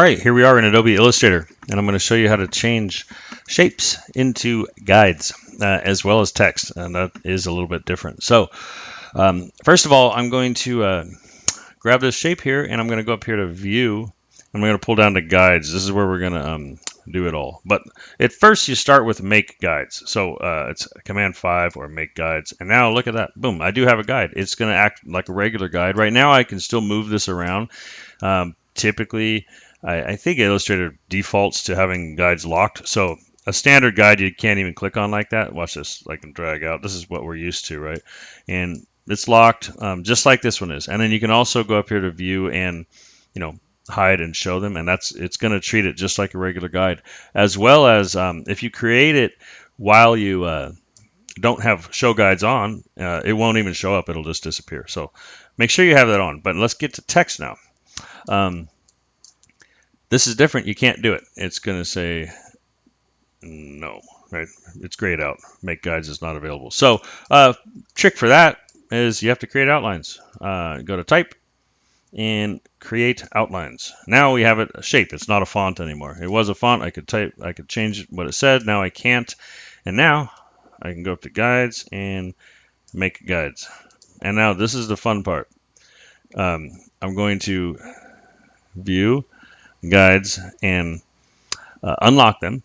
All right, here we are in Adobe Illustrator, and I'm going to show you how to change shapes into guides as well as text, and that is a little bit different. So first of all, I'm going to grab this shape here, and I'm going to go up here to View. I'm going to pull down to Guides. This is where we're going to do it all. But at first, you start with Make Guides. So it's Command 5 or Make Guides. And now look at that. Boom, I do have a guide. It's going to act like a regular guide. Right now, I can still move this around. Typically, I think Illustrator defaults to having guides locked. So a standard guide you can't even click on like that. Watch this. I can drag out. This is what we're used to, right? And it's locked just like this one is. And then you can also go up here to View and, hide and show them. And it's going to treat it just like a regular guide. As well as if you create it while you don't have show guides on, it won't even show up. It'll just disappear. So make sure you have that on. But let's get to text now. This is different. You can't do it. It's going to say no, right? It's grayed out. Make guides is not available. So trick for that is you have to create outlines. Go to Type and Create Outlines. Now we have it a shape. It's not a font anymore. It was a font. I could change what it said. Now I can't. And now I can go up to Guides and Make Guides. And now this is the fun part. I'm going to View, Guides, and unlock them.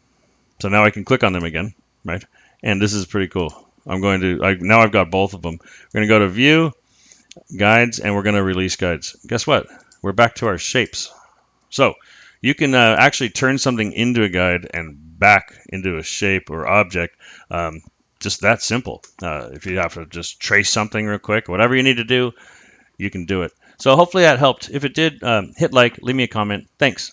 So now I can click on them again, right? And this is pretty cool. Now I've got both of them. We're going to go to View, Guides, and we're going to release guides. Guess what? We're back to our shapes. So you can actually turn something into a guide and back into a shape or object. Just that simple. If you have to just trace something real quick, whatever you need to do, you can do it. So hopefully that helped. If it did, hit like, leave me a comment. Thanks.